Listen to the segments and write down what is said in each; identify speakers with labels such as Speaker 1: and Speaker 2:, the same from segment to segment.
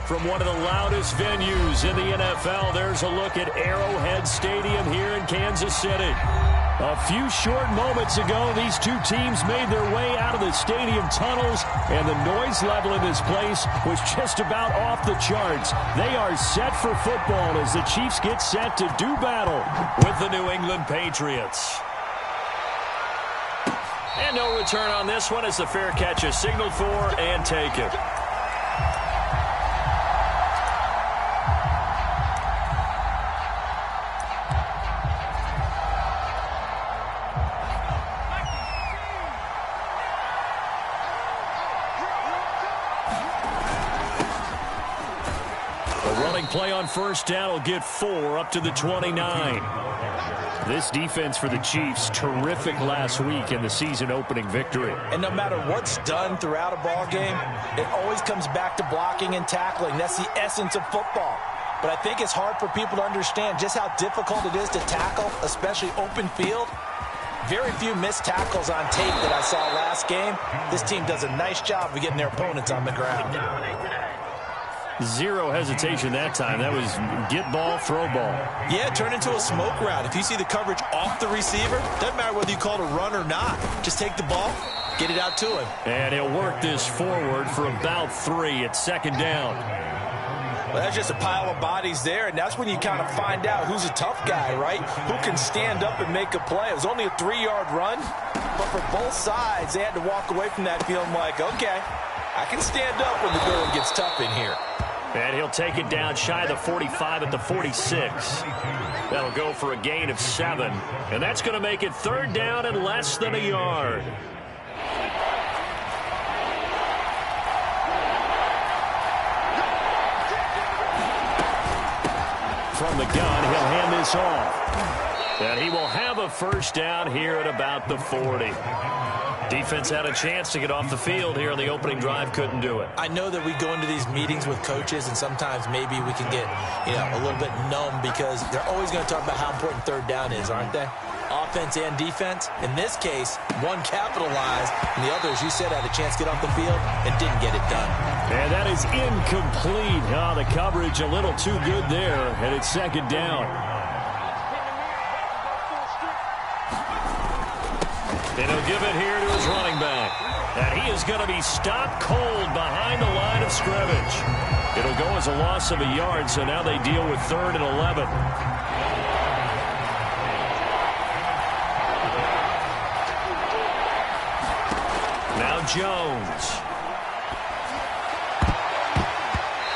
Speaker 1: From one of the loudest venues in the NFL, there's a look at Arrowhead Stadium here in Kansas City. A few short moments ago, these two teams made their way out of the stadium tunnels, and the noise level in this place was just about off the charts. They are set for football as the Chiefs get set to do battle with the New England Patriots. And no return on this one as the fair catch is signaled for and taken. A running play on first down will get 4 up to the 29. This defense for the Chiefs, terrific last week in the season-opening victory.
Speaker 2: And no matter what's done throughout a ball game, it always comes back to blocking and tackling. That's the essence of football. But I think it's hard for people to understand just how difficult it is to tackle, especially open field. Very few missed tackles on tape that I saw last game. This team does a nice job of getting their opponents on the ground.
Speaker 1: Zero hesitation that time. That was get ball, throw ball.
Speaker 2: Yeah, turn into a smoke route. If you see the coverage off the receiver, doesn't matter whether you call it a run or not. Just take the ball, get it out to him.
Speaker 1: And he'll work this forward for about 3 at second down.
Speaker 2: Well, that's just a pile of bodies there, and that's when you kind of find out who's a tough guy, right? Who can stand up and make a play. It was only a 3-yard run, but for both sides, they had to walk away from that feeling like, okay, I can stand up when the going gets tough in here.
Speaker 1: And he'll take it down shy of the 45 at the 46. That'll go for a gain of 7. And that's going to make it third down and less than a yard. From the gun, he'll hand this off. And he will have a first down here at about the 40. Defense had a chance to get off the field here on the opening drive, couldn't do it.
Speaker 2: I know that we go into these meetings with coaches, and sometimes maybe we can get, a little bit numb because they're always going to talk about how important third down is, aren't they? Offense and defense. In this case, one capitalized, and the other, as you said, had a chance to get off the field and didn't get it done.
Speaker 1: And that is incomplete. The coverage a little too good there, and it's second down. And he'll give it here to his running back. And he is going to be stopped cold behind the line of scrimmage. It'll go as a loss of a yard, so now they deal with 3rd and 11. Now Jones.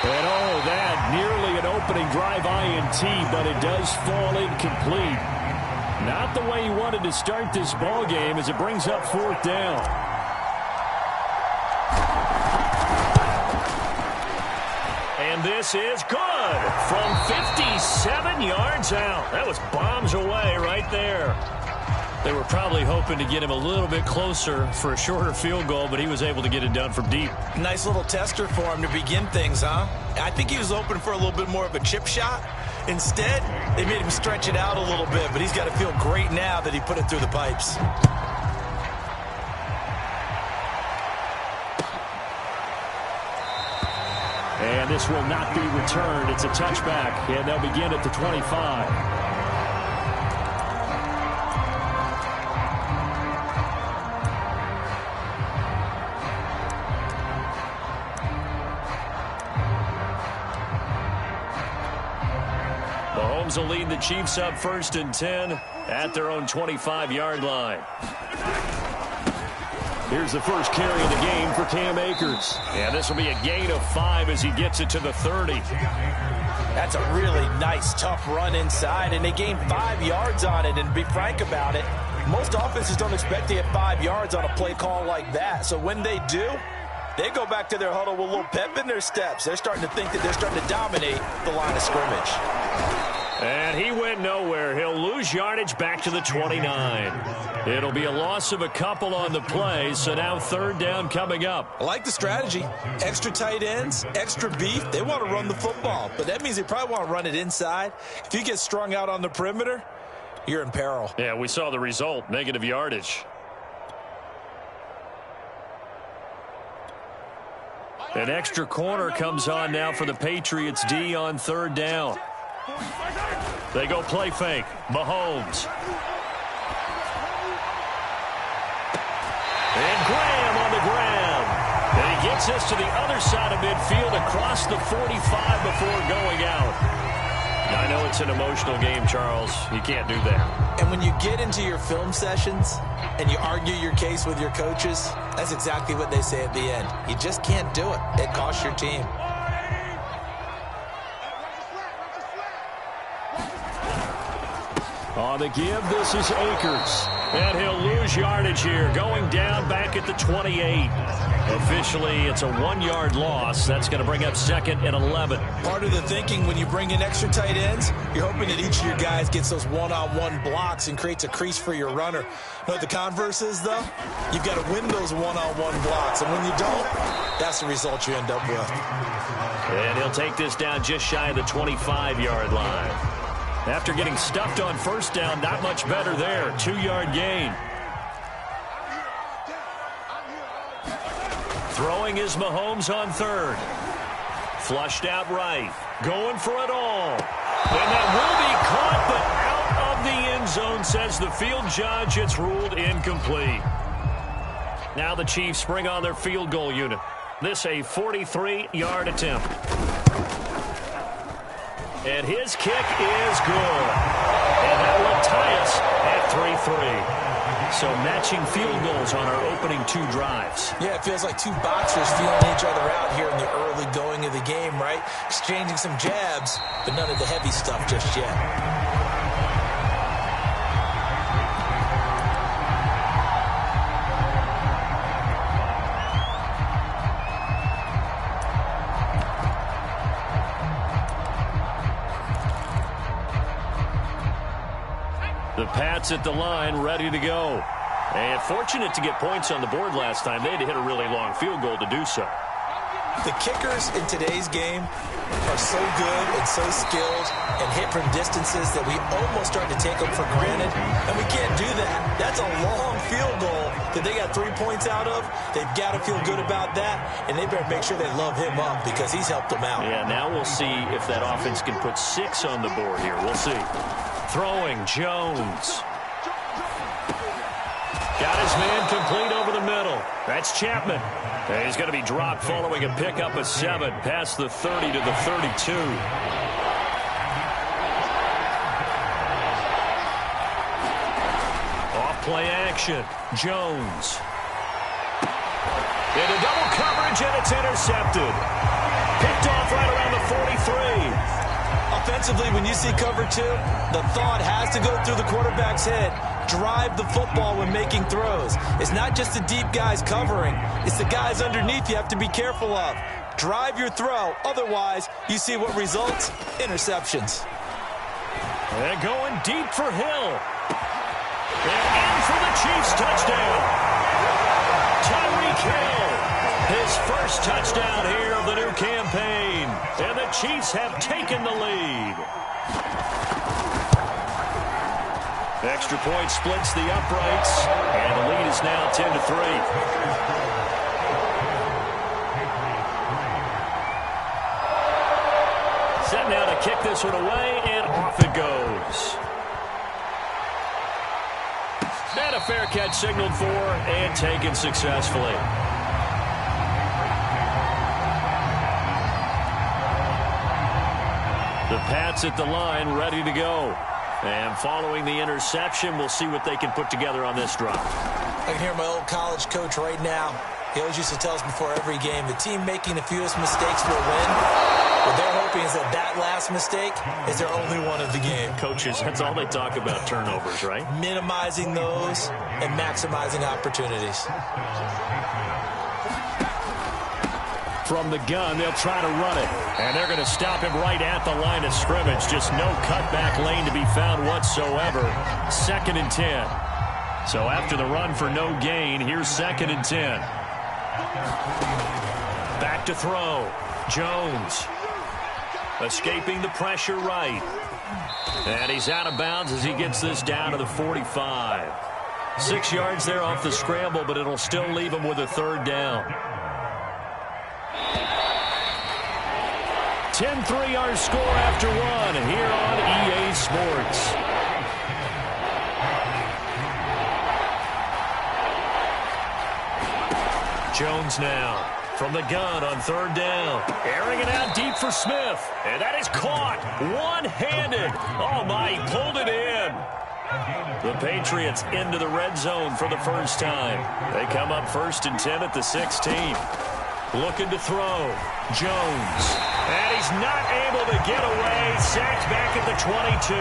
Speaker 1: And that nearly an opening drive INT, but it does fall incomplete. Not the way he wanted to start this ball game as it brings up 4th down. And this is good from 57 yards out. That was bombs away right there. They were probably hoping to get him a little bit closer for a shorter field goal, but he was able to get it done from deep.
Speaker 2: Nice little tester for him to begin things, huh? I think he was open for a little bit more of a chip shot. Instead, they made him stretch it out a little bit, but he's got to feel great now that he put it through the pipes.
Speaker 1: And this will not be returned. It's a touchback, and they'll begin at the 25. Mahomes will lead the Chiefs up 1st and 10 at their own 25-yard line. Here's the first carry of the game for Cam Akers. And this will be a gain of 5 as he gets it to the 30.
Speaker 2: That's a really nice, tough run inside, and they gained 5 yards on it. And to be frank about it, most offenses don't expect to get 5 yards on a play call like that. So when they do, they go back to their huddle with a little pep in their steps. They're starting to think that they're starting to dominate the line of scrimmage.
Speaker 1: And he went nowhere. He'll lose yardage back to the 29. It'll be a loss of a couple on the play, so now 3rd down coming up.
Speaker 2: I like the strategy. Extra tight ends, extra beef. They want to run the football, but that means they probably want to run it inside. If you get strung out on the perimeter, you're in peril.
Speaker 1: Yeah, we saw the result, negative yardage. An extra corner comes on now for the Patriots D on third down. They go play fake. Mahomes. And Graham on the ground. And he gets us to the other side of midfield across the 45 before going out. I know it's an emotional game, Charles. You can't do that.
Speaker 2: And when you get into your film sessions and you argue your case with your coaches, that's exactly what they say at the end. You just can't do it. It costs your team.
Speaker 1: On the give, this is Akers. And he'll lose yardage here, going down back at the 28. Officially, it's a 1-yard loss. That's going to bring up 2nd and 11.
Speaker 2: Part of the thinking when you bring in extra tight ends, you're hoping that each of your guys gets those one-on-one blocks and creates a crease for your runner. You know what the converse is, though? You've got to win those one-on-one blocks. And when you don't, that's the result you end up with.
Speaker 1: And he'll take this down just shy of the 25-yard line. After getting stuffed on first down, not much better there. 2-yard gain. Throwing is Mahomes on third. Flushed out right. Going for it all. And that will be caught, but out of the end zone, says the field judge. It's ruled incomplete. Now the Chiefs bring on their field goal unit. This a 43-yard attempt. And his kick is good. And that will tie us at 3-3. So matching field goals on our opening 2 drives.
Speaker 2: Yeah, it feels like 2 boxers feeling each other out here in the early going of the game, right? Exchanging some jabs, but none of the heavy stuff just yet.
Speaker 1: The Pats at the line, ready to go. And fortunate to get points on the board last time. They had to hit a really long field goal to do so.
Speaker 2: The kickers in today's game are so good and so skilled and hit from distances that we almost start to take them for granted. And we can't do that. That's a long field goal that they got 3 points out of. They've got to feel good about that. And they better make sure they love him up because he's helped them out.
Speaker 1: Yeah, now we'll see if that offense can put 6 on the board here. We'll see. Throwing, Jones. Got his man complete over the middle. That's Chapman. And he's going to be dropped following a pickup of 7 past the 30 to the 32. Off play action. Jones. Into double coverage, and it's intercepted. Picked off right around the 43.
Speaker 2: Offensively, when you see cover 2, the thought has to go through the quarterback's head. Drive the football when making throws. It's not just the deep guys covering. It's the guys underneath you have to be careful of. Drive your throw. Otherwise, you see what results? Interceptions.
Speaker 1: And going deep for Hill. And in for the Chiefs touchdown. Tyreek Hill. His first touchdown here of the new campaign. And the Chiefs have taken the lead. Extra point splits the uprights. And the lead is now 10-3. Set now to kick this one away, and off it goes. And a fair catch signaled for and taken successfully. The Pats at the line, ready to go. And following the interception, we'll see what they can put together on this drive.
Speaker 2: I can hear my old college coach right now. He always used to tell us before every game, the team making the fewest mistakes will win. What they're hoping is that last mistake is their only one of the game.
Speaker 1: Coaches, that's all they talk about, turnovers, right?
Speaker 2: Minimizing those and maximizing opportunities.
Speaker 1: From the gun, they'll try to run it. And they're going to stop him right at the line of scrimmage. Just no cutback lane to be found whatsoever. 2nd and 10. So after the run for no gain, here's 2nd and 10. Back to throw. Jones. Escaping the pressure right. And he's out of bounds as he gets this down to the 45. 6 yards there off the scramble, but it'll still leave him with a 3rd down. 10-3 our score after one here on EA Sports. Jones now from the gun on third down. Airing it out deep for Smith. And that is caught one-handed. Oh, my, he pulled it in. The Patriots into the red zone for the first time. They come up 1st and 10 at the 16. Looking to throw. Jones. And he's not able to get away. Sacked back at the 22.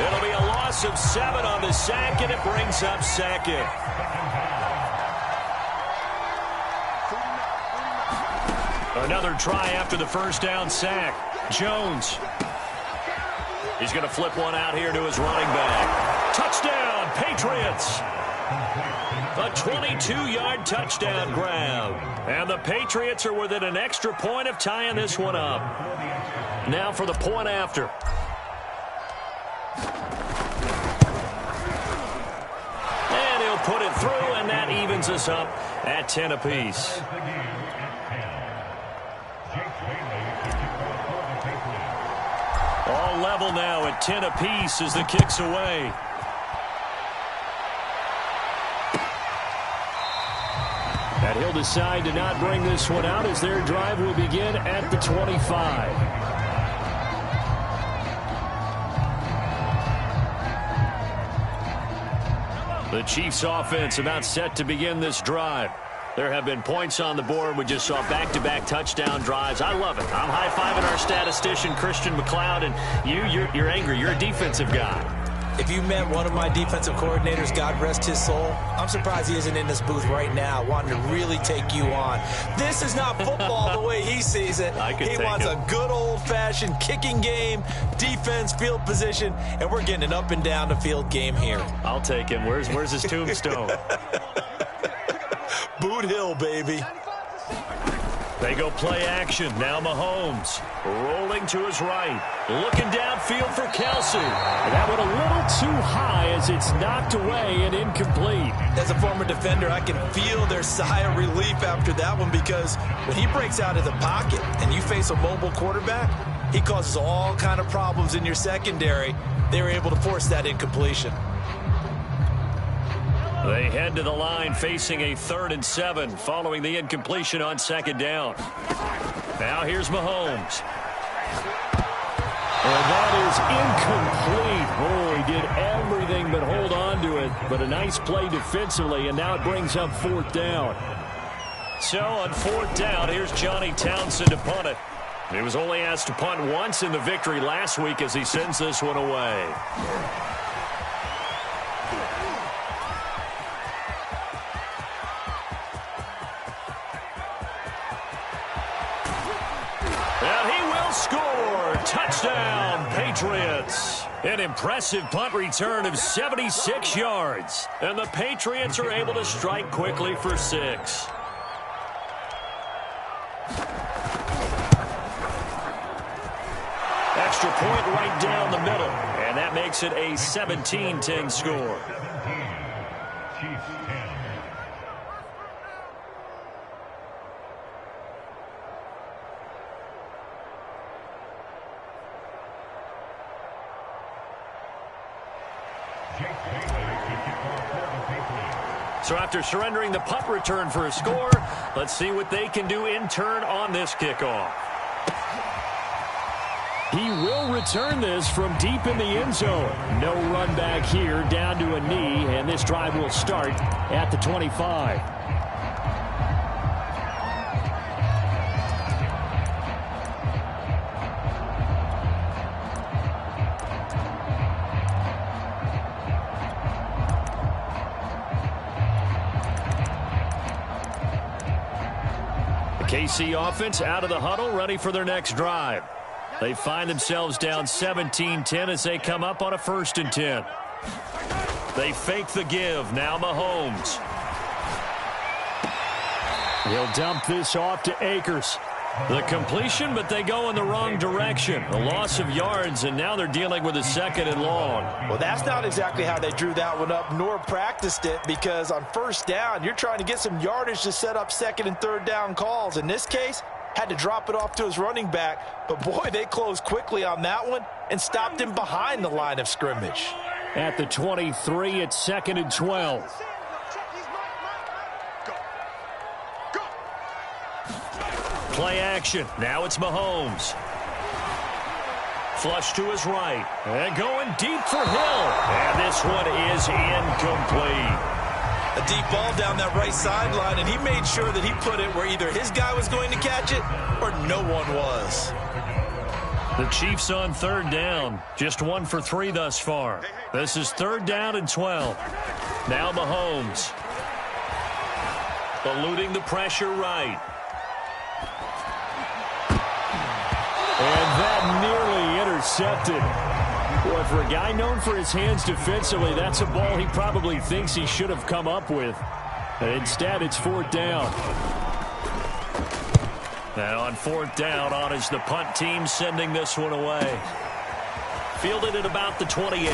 Speaker 1: It'll be a loss of 7 on the sack, and it brings up second. Another try after the first down sack. Jones. He's going to flip one out here to his running back. Touchdown, Patriots. A 22-yard touchdown grab. And the Patriots are within an extra point of tying this one up. Now for the point after. And he'll put it through, and that evens us up at 10 apiece. All level now at 10 apiece as the kick's away. And he'll decide to not bring this one out as their drive will begin at the 25. The Chiefs offense about set to begin this drive. There have been points on the board. We just saw back-to-back touchdown drives. I love it. I'm high-fiving our statistician, Christian McLeod, and you're angry. You're a defensive guy.
Speaker 2: If you met one of my defensive coordinators, God rest his soul, I'm surprised he isn't in this booth right now wanting to really take you on. This is not football the way he sees it. He wants a good old-fashioned kicking game, defense, field position, and we're getting an up-and-down-the-field game here.
Speaker 1: I'll take him. Where's his tombstone?
Speaker 2: Boot Hill, baby.
Speaker 1: They go play action. Now Mahomes rolling to his right. Looking downfield for Kelsey. That one a little too high as it's knocked away and incomplete.
Speaker 2: As a former defender, I can feel their sigh of relief after that one because when he breaks out of the pocket and you face a mobile quarterback, he causes all kind of problems in your secondary. They were able to force that incompletion.
Speaker 1: They head to the line facing a 3rd and 7 following the incompletion on 2nd down. Now here's Mahomes. And that is incomplete. Oh, he did everything but hold on to it. But a nice play defensively, and now it brings up 4th down. So on 4th down, here's Johnny Townsend to punt it. He was only asked to punt once in the victory last week as he sends this one away. Score! Touchdown, Patriots! An impressive punt return of 76 yards. And the Patriots are able to strike quickly for 6. Extra point right down the middle. And that makes it a 17-10 score. So after surrendering the punt return for a score, let's see what they can do in turn on this kickoff. He will return this from deep in the end zone. No run back here, down to a knee, and this drive will start at the 25. KC offense out of the huddle, ready for their next drive. They find themselves down 17-10 as they come up on a 1st and 10. They fake the give. Now Mahomes. He'll dump this off to Akers. The completion, but they go in the wrong direction. A loss of yards, and now they're dealing with a 2nd and long.
Speaker 2: Well, that's not exactly how they drew that one up, nor practiced it, because on 1st down, you're trying to get some yardage to set up 2nd and 3rd down calls. In this case, Had to drop it off to his running back, but boy, they closed quickly on that one and stopped him behind the line of scrimmage.
Speaker 1: At the 23, it's 2nd and 12. Play action. Now it's Mahomes. Flush to his right. And going deep for Hill. And this one is incomplete.
Speaker 2: A deep ball down that right sideline, and he made sure that he put it where either his guy was going to catch it or no one was.
Speaker 1: The Chiefs on 3rd down. Just 1 for 3 thus far. This is 3rd down and 12. Now Mahomes. Eluding the pressure right. And that nearly intercepted. Boy, for a guy known for his hands defensively, that's a ball he probably thinks he should have come up with. And instead, it's 4th down. And on 4th down, on is the punt team sending this one away. Fielded at about the 28.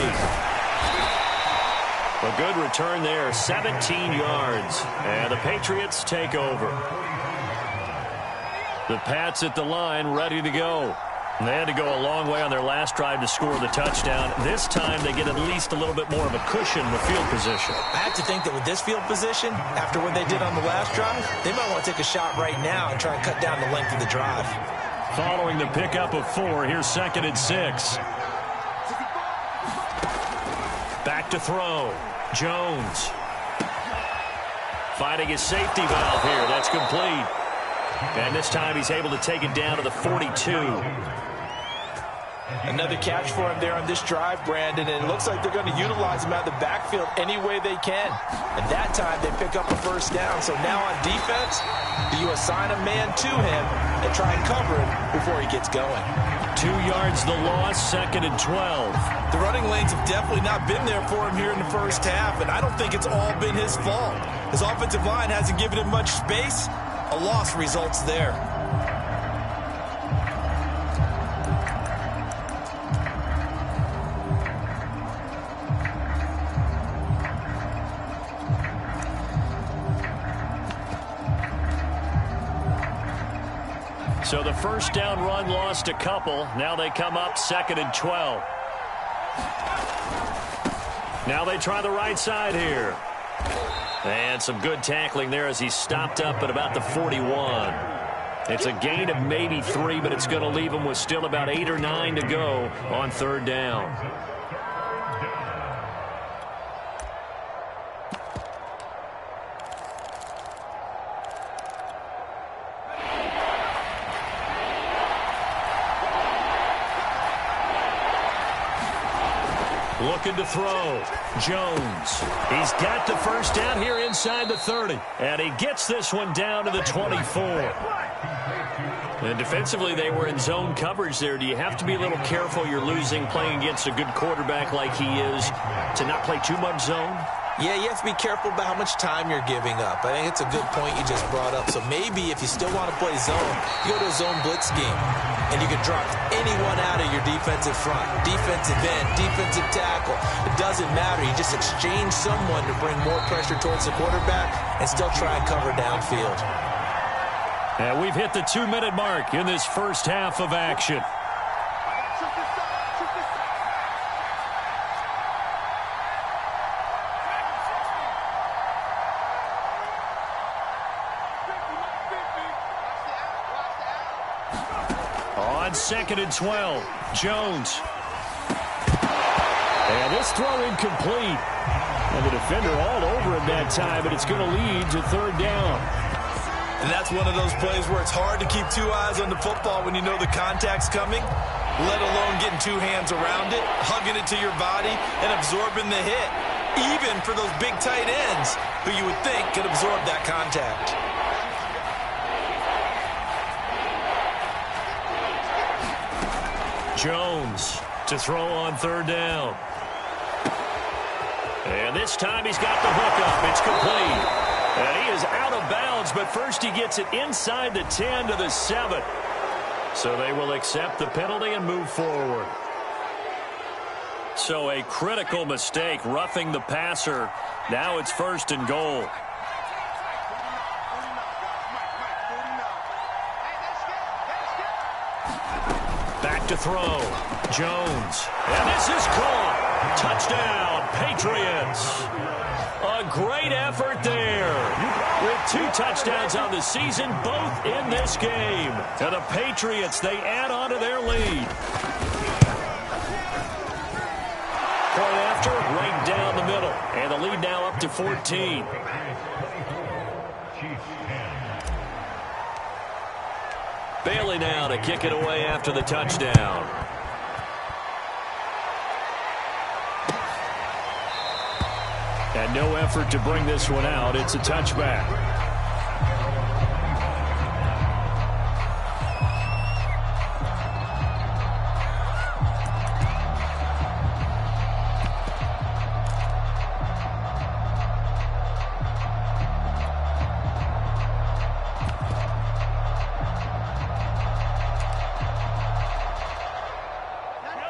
Speaker 1: A good return there, 17 yards. And the Patriots take over. The Pats at the line, ready to go. And they had to go a long way on their last drive to score the touchdown. This time, they get at least a little bit more of a cushion with field position.
Speaker 2: I have to think that with this field position, after what they did on the last drive, they might want to take a shot right now and try and cut down the length of the drive.
Speaker 1: Following the pickup of 4, here's 2nd and 6. Back to throw. Jones. Finding his safety valve here. That's complete. And this time he's able to take it down to the 42.
Speaker 2: Another catch for him there on this drive, Brandon, and it looks like they're going to utilize him out of the backfield any way they can. And that time they pick up a 1st down. So now on defense, do you assign a man to him and try and cover him before he gets going?
Speaker 1: 2 yards the loss, 2nd and 12.
Speaker 2: The running lanes have definitely not been there for him here in the first half, and I don't think it's all been his fault. His offensive line hasn't given him much space. A loss results there.
Speaker 1: So the 1st down run lost a couple. Now they come up 2nd and 12. Now they try the right side here. And some good tackling there as he stopped up at about the 41. It's a gain of maybe 3, but it's going to leave him with still about 8 or 9 to go on 3rd down. Looking to throw. Jones. He's got the 1st down here inside the 30. And he gets this one down to the 24. And defensively, they were in zone coverage there. Do you have to be a little careful you're losing playing against a good quarterback like he is to not play too much zone?
Speaker 2: Yeah, you have to be careful about how much time you're giving up. I think it's a good point you just brought up. So maybe if you still want to play zone, you go to a zone blitz scheme. And you can drop anyone out of your defensive front. Defensive end, defensive tackle. It doesn't matter. You just exchange someone to bring more pressure towards the quarterback and still try and cover downfield.
Speaker 1: And we've hit the 2-minute mark in this first half of action. On 2nd and 12, Jones. And this throw incomplete. And the defender all over him that time, but it's going to lead to 3rd down.
Speaker 2: And that's one of those plays where it's hard to keep 2 eyes on the football when you know the contact's coming, let alone getting 2 hands around it, hugging it to your body, and absorbing the hit, even for those big tight ends who you would think could absorb that contact.
Speaker 1: Jones to throw on 3rd down. And this time he's got the hook up. It's complete. And he is out of bounds, but first he gets it inside the 10 to the 7. So they will accept the penalty and move forward. So a critical mistake, roughing the passer. Now it's 1st and goal. Back to throw. Jones. And this is caught. Touchdown, Patriots. A great effort there. With 2 touchdowns on the season, both in this game. To the Patriots, they add on to their lead. Point after, right down the middle. And the lead now up to 14. Bailey now to kick it away after the touchdown. And no effort to bring this one out. It's a touchback.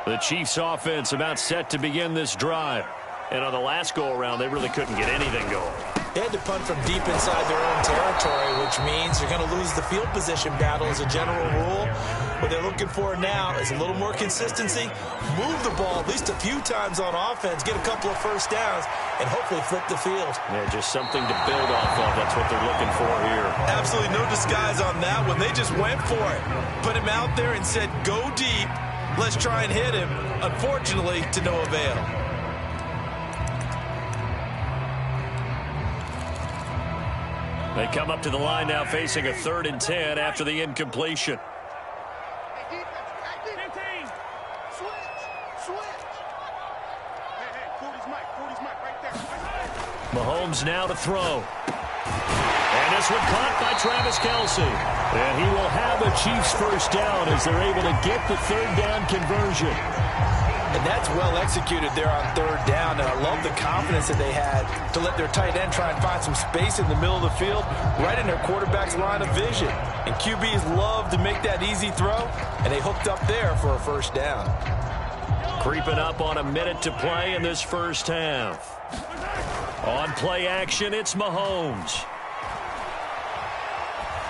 Speaker 1: The Chiefs offense about set to begin this drive. And on the last go-around, they really couldn't get anything going.
Speaker 2: They had to punt from deep inside their own territory, which means you're going to lose the field position battle as a general rule. What they're looking for now is a little more consistency, move the ball at least a few times on offense, get a couple of first downs, and hopefully flip the field.
Speaker 1: Yeah, just something to build off of. That's what they're looking for here.
Speaker 2: Absolutely no disguise on that one. They just went for it. Put him out there and said, go deep. Let's try and hit him. Unfortunately, to no avail.
Speaker 1: They come up to the line now facing a 3rd and 10 after the incompletion. Mahomes now to throw. And this one caught by Travis Kelce. And he will have a Chiefs first down as they're able to get the 3rd down conversion.
Speaker 2: And that's well executed there on 3rd down. And I love the confidence that they had to let their tight end try and find some space in the middle of the field, right in their quarterback's line of vision. And QBs love to make that easy throw, and they hooked up there for a first down.
Speaker 1: Creeping up on a minute to play in this first half. On play action, it's Mahomes.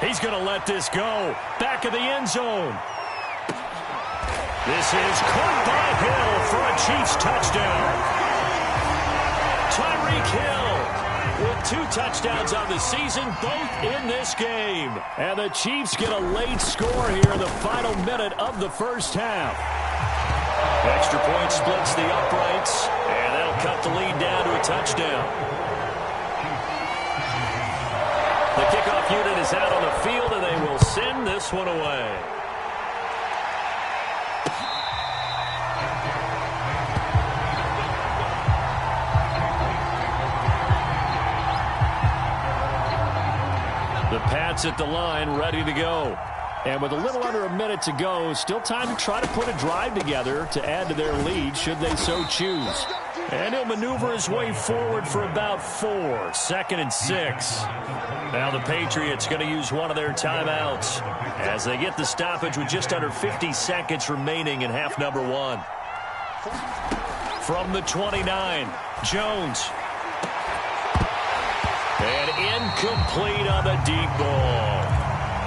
Speaker 1: He's going to let this go. Back of the end zone. This is caught by Hill for a Chiefs touchdown. Tyreek Hill with 2 touchdowns on the season, both in this game. And the Chiefs get a late score here in the final minute of the first half. Extra point splits the uprights, and that'll cut the lead down to a touchdown. The kickoff unit is out on the field, and they will send this one away. The Pats at the line, ready to go. And with a little under a minute to go, still time to try to put a drive together to add to their lead should they so choose. And he'll maneuver his way forward for about 4. 2nd and 6. Now the Patriots going to use one of their timeouts as they get the stoppage with just under 50 seconds remaining in half number 1. From the 29, Jones. And incomplete on the deep ball.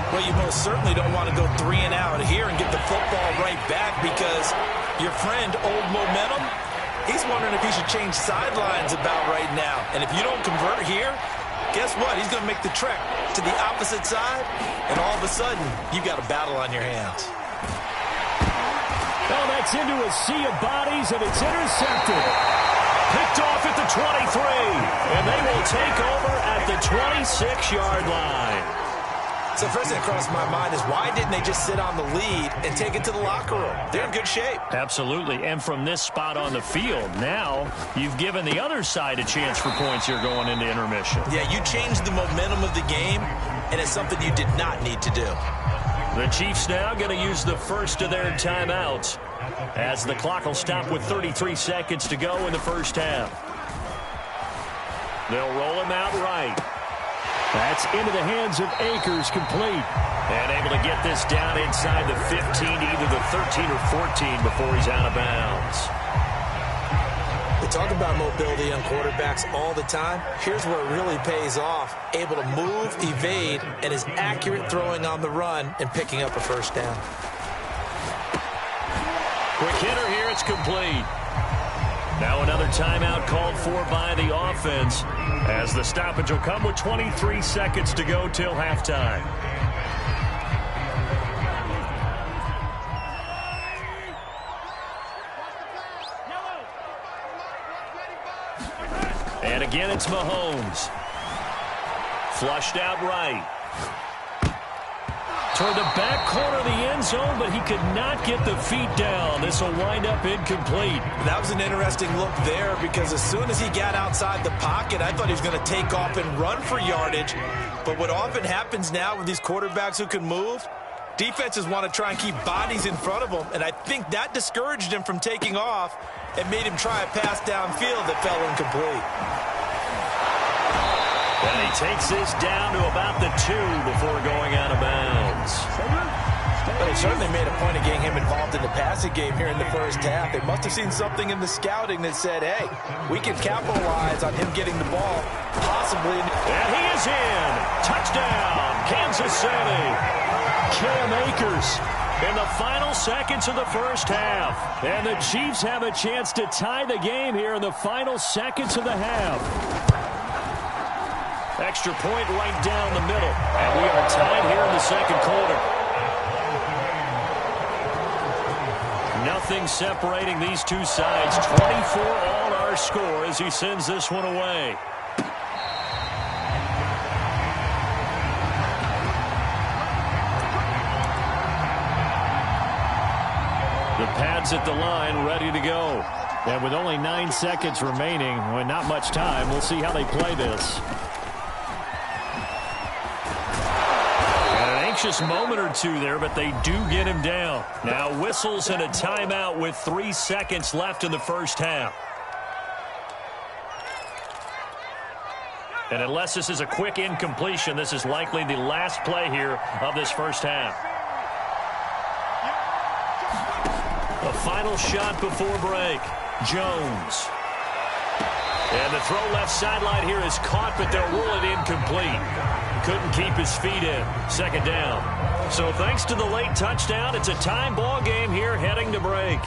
Speaker 2: Well, you most certainly don't want to go 3 and out here and get the football right back because your friend, Old Momentum, he's wondering if he should change sidelines about right now. And if you don't convert here, guess what? He's going to make the trek to the opposite side, and all of a sudden, you've got a battle on your hands.
Speaker 1: Oh, that's into a sea of bodies, and it's intercepted. Picked off at the 23, and they will take over at the 26-yard line.
Speaker 2: So first thing that crossed my mind is why didn't they just sit on the lead and take it to the locker room? They're in good shape.
Speaker 1: Absolutely, and from this spot on the field, now you've given the other side a chance for points here going into intermission.
Speaker 2: Yeah, you changed the momentum of the game, and it's something you did not need to do.
Speaker 1: The Chiefs now going to use the first of their timeouts as the clock will stop with 33 seconds to go in the first half. They'll roll him out right. That's into the hands of Akers, complete. And able to get this down inside the 15, either the 13 or 14 before he's out of bounds.
Speaker 2: We talk about mobility on quarterbacks all the time. Here's where it really pays off. Able to move, evade, and is accurate throwing on the run and picking up a first down.
Speaker 1: Quick hitter here. It's complete. Now another timeout called for by the offense, as the stoppage will come with 23 seconds to go till halftime. And again, it's Mahomes. Flushed out right. Toward the back corner of the end zone, but he could not get the feet down. This will wind up incomplete.
Speaker 2: That was an interesting look there, because as soon as he got outside the pocket, I thought he was going to take off and run for yardage. But what often happens now with these quarterbacks who can move, defenses want to try and keep bodies in front of them, and I think that discouraged him from taking off and made him try a pass downfield that fell incomplete.
Speaker 1: And he takes this down to about the 2 before going out of bounds.
Speaker 2: Well, they certainly made a point of getting him involved in the passing game here in the first half. They must have seen something in the scouting that said, hey, we can capitalize on him getting the ball, possibly.
Speaker 1: And he is in. Touchdown, Kansas City. Cam Akers in the final seconds of the first half. And the Chiefs have a chance to tie the game here in the final seconds of the half. Extra point right down the middle. And we are tied here in the second quarter. Nothing separating these two sides. 24 all our score as he sends this one away. The pads at the line ready to go. And with only 9 seconds remaining, with not much time, we'll see how they play this. Anxious moment or two there, but they do get him down. Now whistles and a timeout with 3 seconds left in the first half. And unless this is a quick incompletion, this is likely the last play here of this first half. A final shot before break. Jones. And the throw left sideline here is caught, but they'll rule it incomplete. Couldn't keep his feet in. Second down. So thanks to the late touchdown, it's a time ball game here heading to break.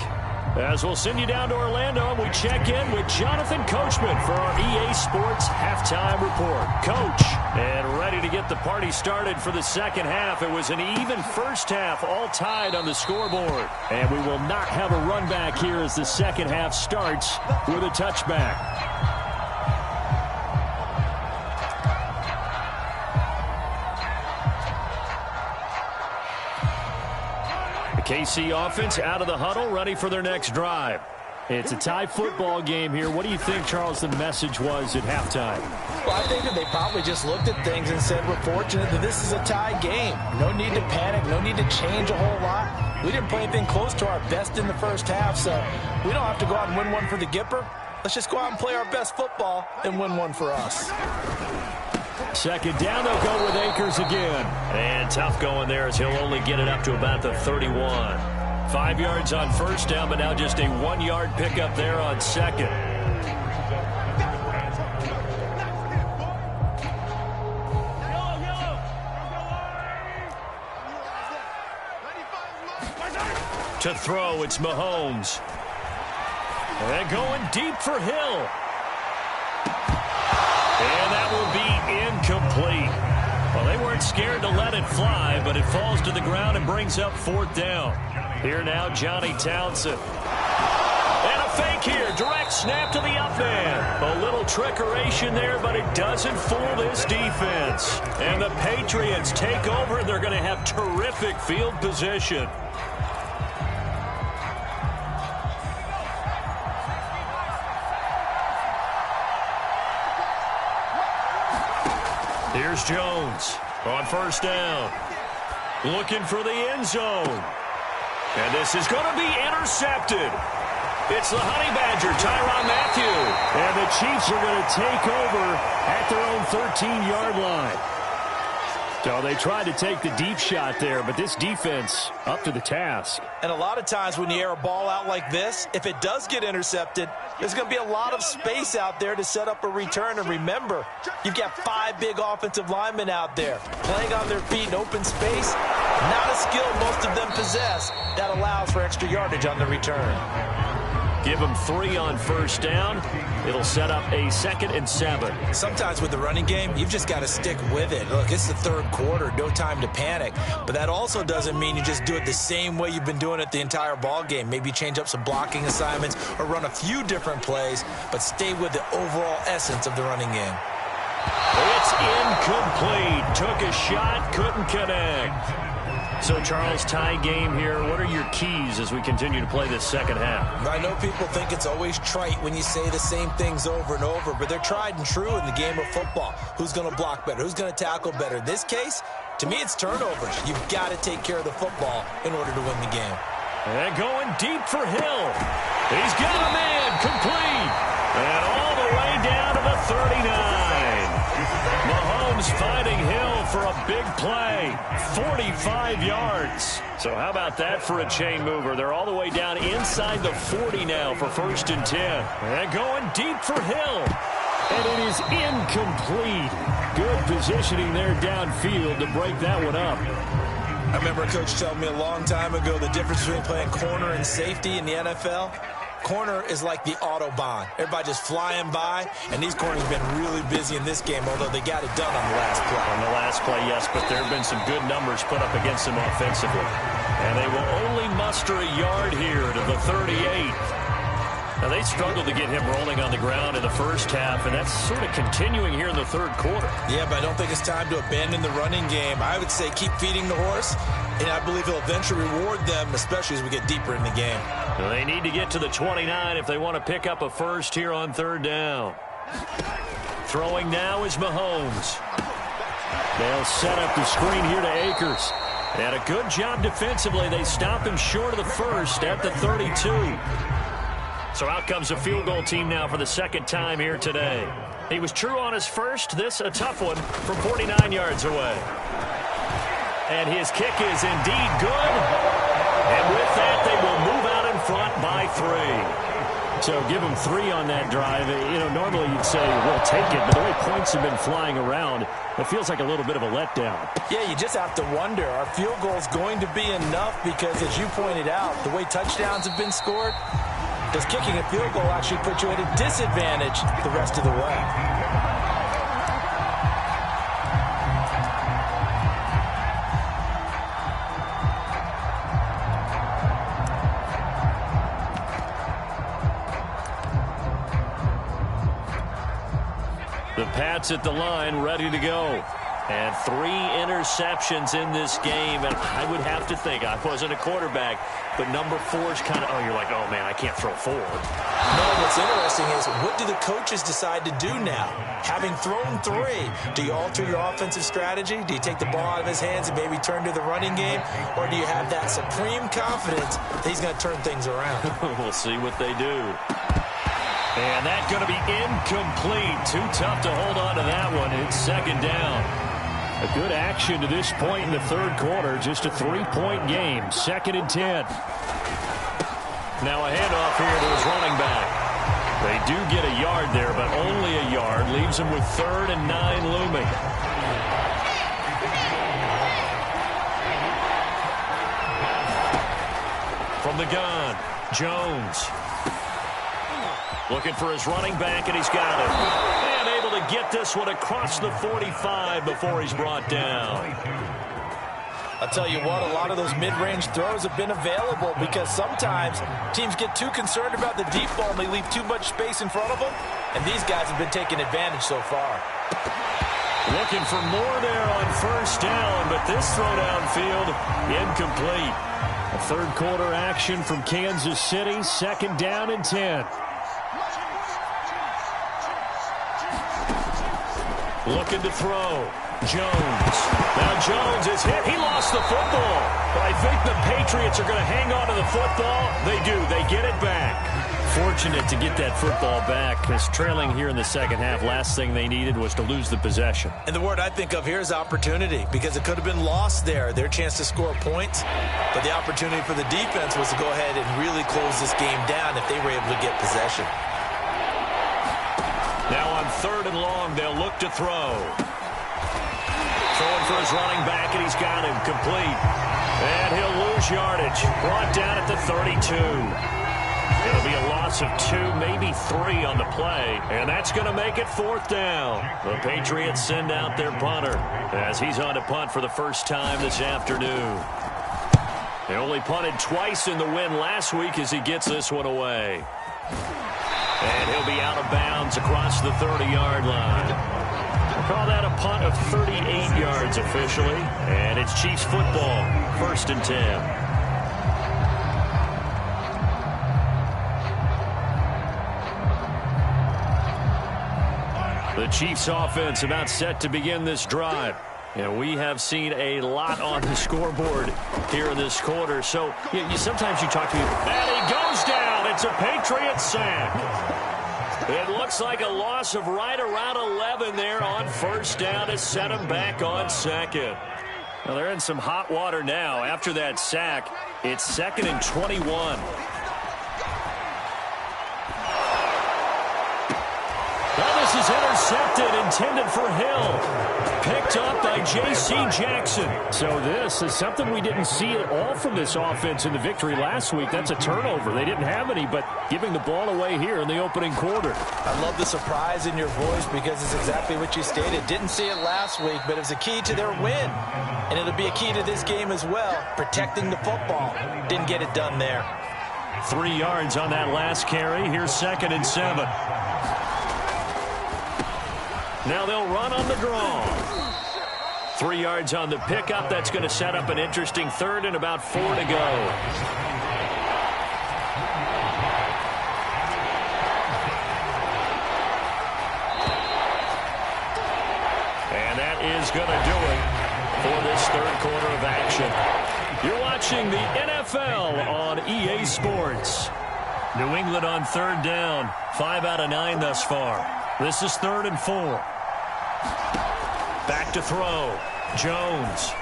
Speaker 1: As we'll send you down to Orlando, and we check in with Jonathan Coachman for our EA Sports Halftime Report. Coach, and ready to get the party started for the second half. It was an even first half, all tied on the scoreboard. And we will not have a run back here as the second half starts with a touchback. KC offense out of the huddle, ready for their next drive. It's a tie football game here. What do you think, Charles, the message was at halftime?
Speaker 2: Well, I think that they probably just looked at things and said, we're fortunate that this is a tie game. No need to panic, no need to change a whole lot. We didn't play anything close to our best in the first half, so we don't have to go out and win one for the Gipper. Let's just go out and play our best football and win one for us.
Speaker 1: Second down, they'll go with Akers again. And tough going there as he'll only get it up to about the 31. 5 yards on first down, but now just a 1-yard pickup there on second. To throw, it's Mahomes. And going deep for Hill. And that will be incomplete. Well, they weren't scared to let it fly, but it falls to the ground and brings up fourth down. Here now, Johnny Townsend. And a fake here. Direct snap to the up man. A little trickeration there, but it doesn't fool this defense. And the Patriots take over, and they're going to have terrific field position. Here's Jones on first down. Looking for the end zone. And this is going to be intercepted. It's the Honey Badger, Tyrann Mathieu. And the Chiefs are going to take over at their own 13-yard line. So they tried to take the deep shot there, but this defense up to the task.
Speaker 2: And a lot of times when you air a ball out like this, if it does get intercepted, there's going to be a lot of space out there to set up a return. And remember, you've got 5 big offensive linemen out there playing on their feet in open space. Not a skill most of them possess that allows for extra yardage on the return.
Speaker 1: Give them 3 on first down. It'll set up a 2nd and 7.
Speaker 2: Sometimes with the running game, you've just got to stick with it. Look, it's the third quarter, no time to panic. But that also doesn't mean you just do it the same way you've been doing it the entire ball game. Maybe change up some blocking assignments or run a few different plays, but stay with the overall essence of the running game.
Speaker 1: It's incomplete. Took a shot, couldn't connect. So, Charles, tie game here. What are your keys as we continue to play this second half?
Speaker 2: I know people think it's always trite when you say the same things over and over, but they're tried and true in the game of football. Who's going to block better? Who's going to tackle better? In this case, to me, it's turnovers. You've got to take care of the football in order to win the game.
Speaker 1: And going deep for Hill. He's got a man complete. And all the way down to the 39. Mahomes finding Hill for a big play. 45 yards. So how about that for a chain mover? They're all the way down inside the 40 now for 1st and 10. And going deep for Hill. And it is incomplete. Good positioning there downfield to break that one up.
Speaker 2: I remember a coach telling me a long time ago the difference between playing corner and safety in the NFL. Corner is like the Autobahn. Everybody just flying by, and these corners have been really busy in this game, although they got it done on the last play.
Speaker 1: On the last play, yes, but there have been some good numbers put up against them offensively. And they will only muster a yard here to the 38. Now, they struggled to get him rolling on the ground in the first half, and that's sort of continuing here in the third quarter.
Speaker 2: Yeah, but I don't think it's time to abandon the running game. I would say keep feeding the horse, and I believe he'll eventually reward them, especially as we get deeper in the game.
Speaker 1: Well, they need to get to the 29 if they want to pick up a first here on 3rd down. Throwing now is Mahomes. They'll set up the screen here to Akers. And a good job defensively. They stop him short of the first at the 32. So out comes a field goal team now for the 2nd time here today. He was true on his first. This a tough one from 49 yards away. And his kick is indeed good. And with that, they will move out in front by 3. So give them 3 on that drive. You know, normally you'd say, we'll take it. But the way points have been flying around, it feels like a little bit of a letdown.
Speaker 2: Yeah, you just have to wonder, are field goals going to be enough? Because as you pointed out, the way touchdowns have been scored, does kicking a field goal actually put you at a disadvantage the rest of the way?
Speaker 1: The Pats at the line, ready to go. And 3 interceptions in this game. And I would have to think, I wasn't a quarterback, but number 4 is kind of, oh, you're like, oh, man, I can't throw 4.
Speaker 2: No, what's interesting is, what do the coaches decide to do now? Having thrown 3, do you alter your offensive strategy? Do you take the ball out of his hands and maybe turn to the running game? Or do you have that supreme confidence that he's going to turn things around?
Speaker 1: We'll see what they do. And that's going to be incomplete. Too tough to hold on to that one. It's 2nd down. A good action to this point in the third quarter. Just a 3-point game. 2nd and 10. Now a handoff here to his running back. They do get a yard there, but only a yard. Leaves him with 3rd and 9 looming. From the gun, Jones. Looking for his running back, and he's got it. And able to get this one across the 45 before he's brought down.
Speaker 2: I'll tell you what, a lot of those mid-range throws have been available because sometimes teams get too concerned about the deep ball and they leave too much space in front of them. And these guys have been taking advantage so far.
Speaker 1: Looking for more there on 1st down, but this throw downfield, incomplete. A third quarter action from Kansas City, 2nd down and 10. Looking to throw. Jones. Now Jones is hit. He lost the football. But I think the Patriots are going to hang on to the football. They do. They get it back. Fortunate to get that football back. As trailing here in the second half, last thing they needed was to lose the possession.
Speaker 2: And the word I think of here is opportunity, because it could have been lost there, their chance to score points. But the opportunity for the defense was to go ahead and really close this game down if they were able to get possession.
Speaker 1: Now on 3rd and long, they'll look to throw. Throwing for his running back, and he's got him complete. And he'll lose yardage. Brought down at the 32. It'll be a loss of 2, maybe 3 on the play. And that's going to make it 4th down. The Patriots send out their punter as he's on to punt for the first time this afternoon. They only punted twice in the win last week as he gets this one away. And he'll be out of bounds across the 30-yard line. We'll call that a punt of 38 yards officially. And it's Chiefs football, 1st and 10. The Chiefs offense about set to begin this drive. And we have seen a lot on the scoreboard here in this quarter. So sometimes you talk to people. And he goes down. It's a Patriots sack. It looks like a loss of right around 11 there on 1st down to set him back on 2nd. Well, they're in some hot water now. After that sack, it's 2nd and 21. Well, this is intercepted, intended for Hill. Picked up by J.C. Jackson. So this is something we didn't see at all from this offense in the victory last week. That's a turnover. They didn't have any, but giving the ball away here in the opening quarter.
Speaker 2: I love the surprise in your voice because it's exactly what you stated. Didn't see it last week, but it was a key to their win. And it'll be a key to this game as well, protecting the football. Didn't get it done there.
Speaker 1: 3 yards on that last carry. Here's 2nd and 7. Now they'll run on the draw. 3 yards on the pickup. That's going to set up an interesting 3rd and about 4 to go. And that is going to do it for this 3rd quarter of action. You're watching the NFL on EA Sports. New England on 3rd down. 5 out of 9 thus far. This is 3rd and 4. Back to throw. Jones.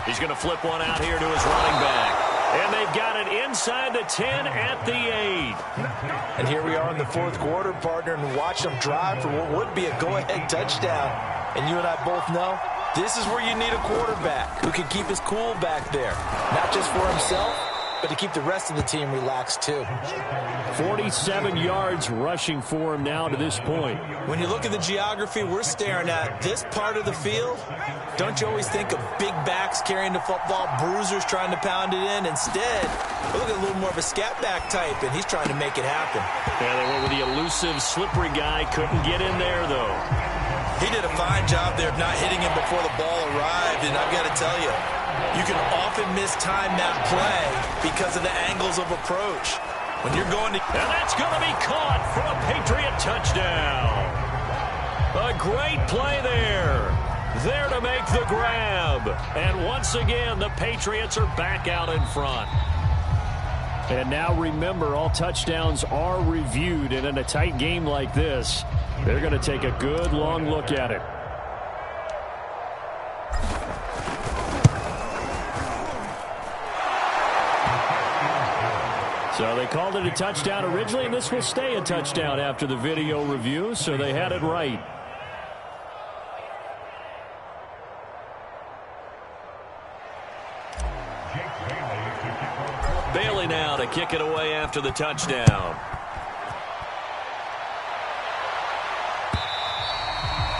Speaker 1: He's going to flip one out here to his running back. And they've got it inside the 10 at the 8.
Speaker 2: And here we are in the 4th quarter, partner, and watch them drive for what would be a go-ahead touchdown. And you and I both know this is where you need a quarterback who can keep his cool back there. Not just for himself, but to keep the rest of the team relaxed too.
Speaker 1: 47 yards rushing for him now to this point.
Speaker 2: When you look at the geography we're staring at, this part of the field, don't you always think of big backs carrying the football, bruisers trying to pound it in? Instead, look at a little more of a scat back type, and he's trying to make it happen.
Speaker 1: Yeah, they went with the elusive, slippery guy. Couldn't get in there, though.
Speaker 2: He did a fine job there of not hitting him before the ball arrived, and I've got to tell you, you can often mistime that play because of the angles of approach. When you're going to...
Speaker 1: And that's going to be caught for a Patriot touchdown. A great play there. There to make the grab. And once again, the Patriots are back out in front. And now remember, all touchdowns are reviewed. And in a tight game like this, they're going to take a good long look at it. So they called it a touchdown originally, and this will stay a touchdown after the video review, so they had it right. Bailey now to kick it away after the touchdown.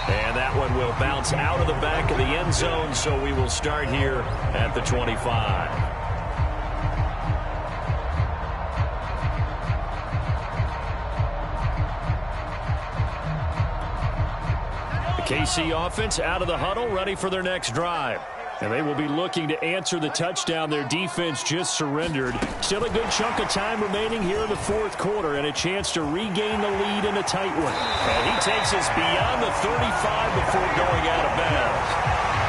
Speaker 1: And that one will bounce out of the back of the end zone, so we will start here at the 25. KC offense out of the huddle, ready for their next drive. And they will be looking to answer the touchdown their defense just surrendered. Still a good chunk of time remaining here in the 4th quarter and a chance to regain the lead in a tight one. And he takes us beyond the 35 before going out of bounds.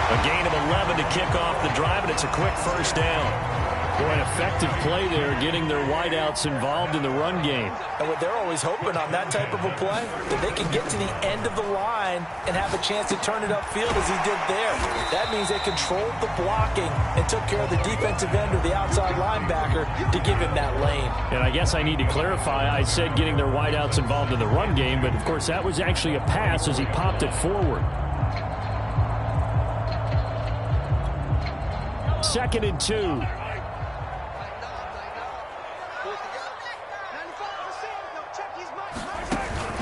Speaker 1: A gain of 11 to kick off the drive, and it's a quick 1st down. Boy, an effective play there, getting their wideouts involved in the run game.
Speaker 2: And what they're always hoping on that type of a play, that they can get to the end of the line and have a chance to turn it upfield as he did there. That means they controlled the blocking and took care of the defensive end or the outside linebacker to give him that lane.
Speaker 1: And I guess I need to clarify, I said getting their wideouts involved in the run game, but of course that was actually a pass as he popped it forward. 2nd and 2.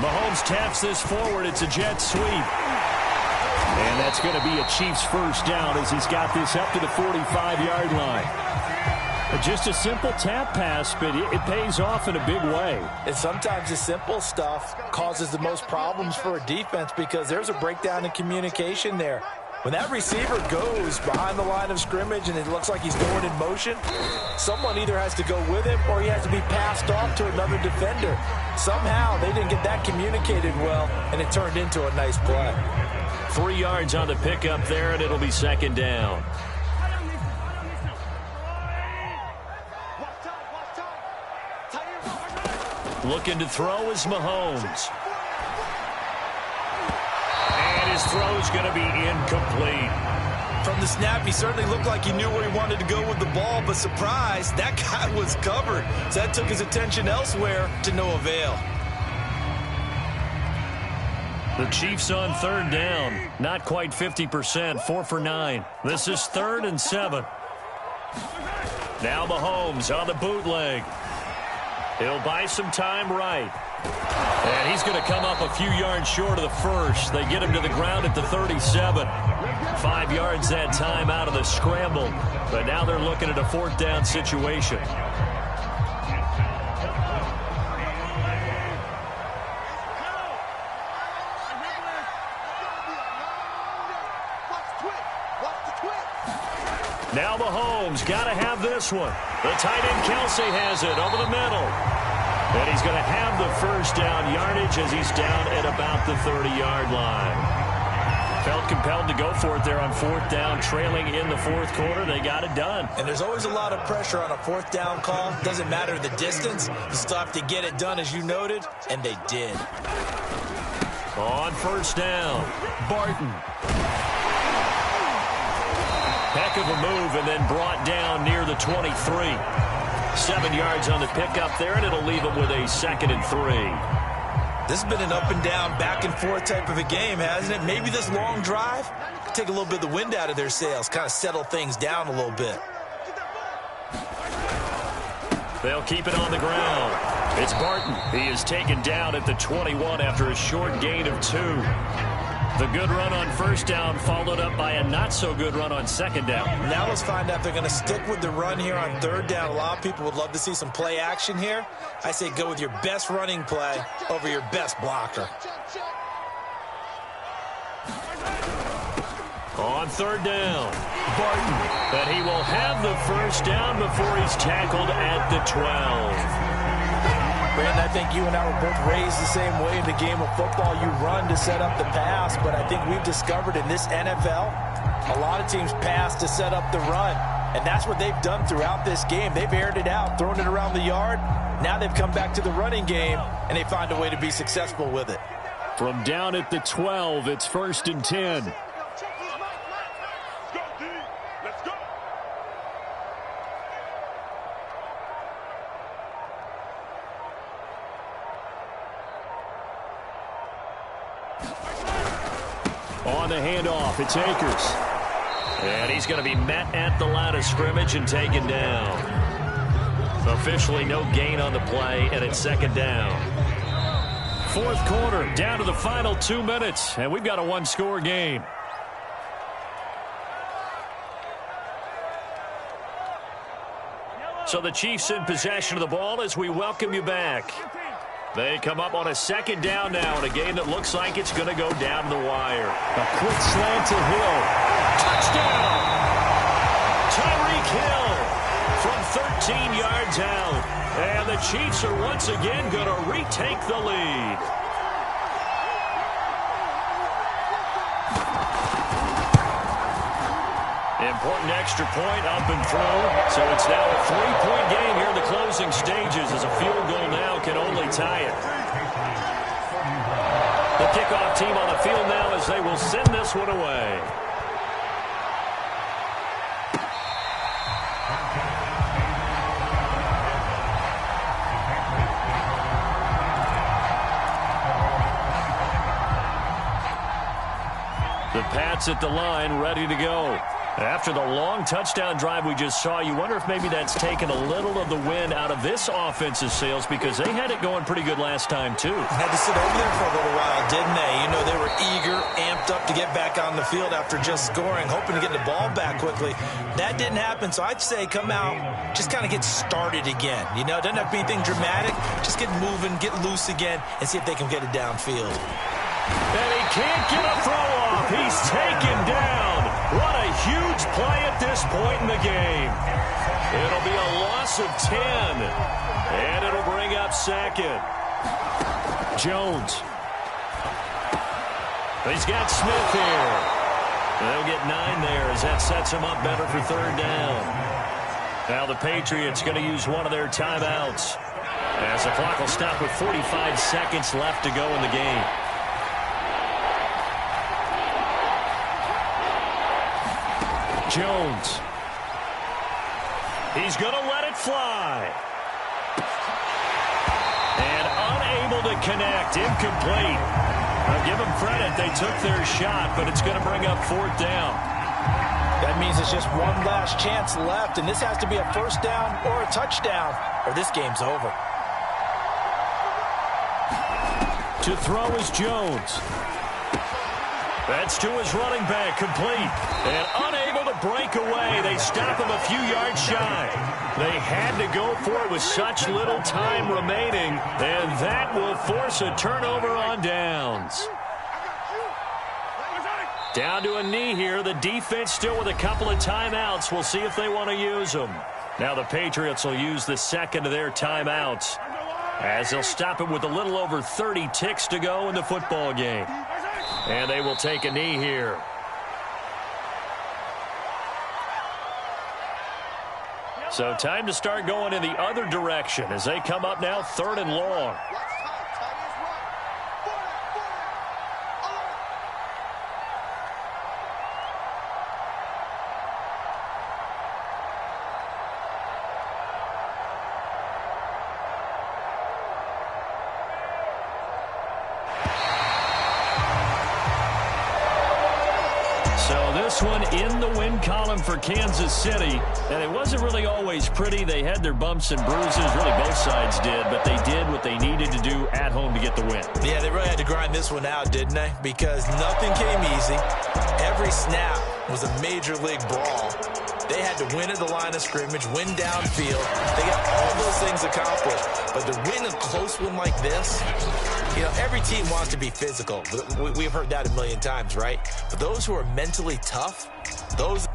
Speaker 1: Mahomes taps this forward. It's a jet sweep. And that's going to be a Chiefs first down as he's got this up to the 45-yard line. Just a simple tap pass, but it pays off in a big way.
Speaker 2: And sometimes the simple stuff causes the most problems for a defense because there's a breakdown in communication there. When that receiver goes behind the line of scrimmage and it looks like he's going in motion, someone either has to go with him or he has to be passed off to another defender. Somehow they didn't get that communicated well, and it turned into a nice play.
Speaker 1: 3 yards on the pickup there, and it'll be 2nd down. Looking to throw is Mahomes. And his throw's going to be incomplete.
Speaker 2: From the snap, he certainly looked like he knew where he wanted to go with the ball, but surprise, that guy was covered. So that took his attention elsewhere to no avail.
Speaker 1: The Chiefs on 3rd down. Not quite 50%, 4 for 9. This is 3rd and 7. Now Mahomes on the bootleg. He'll buy some time right. And he's going to come up a few yards short of the first. They get him to the ground at the 37. 5 yards that time out of the scramble. But now they're looking at a 4th down situation. Now Mahomes got to have this one. The tight end Kelsey has it over the middle. And he's going to have the first down yardage as he's down at about the 30-yard line. Felt compelled to go for it there on 4th down, trailing in the 4th quarter. They got it done.
Speaker 2: And there's always a lot of pressure on a 4th down call. Doesn't matter the distance. You still have to get it done, as you noted, and they did.
Speaker 1: On 1st down, Barton. Heck of a move and then brought down near the 23. 7 yards on the pickup there, and it'll leave him with a 2nd and 3.
Speaker 2: This has been an up and down, back and forth type of a game, hasn't it? Maybe this long drive could take a little bit of the wind out of their sails, kind of settle things down a little bit.
Speaker 1: They'll keep it on the ground. It's Barton. He is taken down at the 21 after a short gain of 2. The good run on 1st down followed up by a not-so-good run on 2nd down.
Speaker 2: Now let's find out if they're going to stick with the run here on 3rd down. A lot of people would love to see some play action here. I say go with your best running play over your best blocker.
Speaker 1: On 3rd down, Barton. But he will have the first down before he's tackled at the 12.
Speaker 2: Brandon, I think you and I were both raised the same way in the game of football. You run to set up the pass, but I think we've discovered in this NFL, a lot of teams pass to set up the run. And that's what they've done throughout this game. They've aired it out, thrown it around the yard. Now they've come back to the running game, and they find a way to be successful with it.
Speaker 1: From down at the 12, it's 1st and 10. On the handoff, it's Akers. And he's going to be met at the line of scrimmage and taken down. Officially no gain on the play, and it's 2nd down. 4th quarter, down to the final 2 minutes, and we've got a one-score game. So the Chiefs in possession of the ball as we welcome you back. They come up on a 2nd down now in a game that looks like it's going to go down the wire. A quick slant to Hill. Touchdown! Tyreek Hill from 13 yards out. And the Chiefs are once again going to retake the lead. Important extra point up and through. So it's now a 3-point game here in the closing stages as a field goal now can only tie it. The kickoff team on the field now as they will send this one away. The Pats at the line ready to go. After the long touchdown drive we just saw, you wonder if maybe that's taken a little of the wind out of this offense's sails because they had it going pretty good last time, too.
Speaker 2: Had to sit over there for a little while, didn't they? You know, they were eager, amped up to get back on the field after just scoring, hoping to get the ball back quickly. That didn't happen, so I'd say come out, just kind of get started again. You know, it doesn't have to be anything dramatic. Just get moving, get loose again, and see if they can get it downfield.
Speaker 1: And he can't get a throw off. He's taken down. What a huge play at this point in the game. It'll be a loss of 10. And it'll bring up second. Jones. He's got Smith here. They'll get 9 there as that sets him up better for third down. Now the Patriots going to use one of their timeouts as the clock will stop with 45 seconds left to go in the game. Jones. He's going to let it fly. And unable to connect. Incomplete. I'll give them credit. They took their shot, but it's going to bring up fourth down.
Speaker 2: That means it's just one last chance left, and this has to be a first down or a touchdown, or this game's over.
Speaker 1: To throw is Jones. That's to his running back, complete. And unable to break away. They stop him a few yards shy. They had to go for it with such little time remaining, and that will force a turnover on downs. Down to a knee here. The defense still with a couple of timeouts. We'll see if they want to use them. Now the Patriots will use the second of their timeouts as they'll stop it with a little over 30 ticks to go in the football game. And they will take a knee here. So time to start going in the other direction as they come up now third and long. This one in the win column for Kansas City, and it wasn't really always pretty. They had their bumps and bruises, really both sides did, but they did what they needed to do at home to get the win.
Speaker 2: Yeah, they really had to grind this one out, didn't they? Because nothing came easy. Every snap was a major league brawl. They had to win at the line of scrimmage, win downfield. They got all those things accomplished. But to win a close one like this, you know, every team wants to be physical. We've heard that a million times, right? But those who are mentally tough, those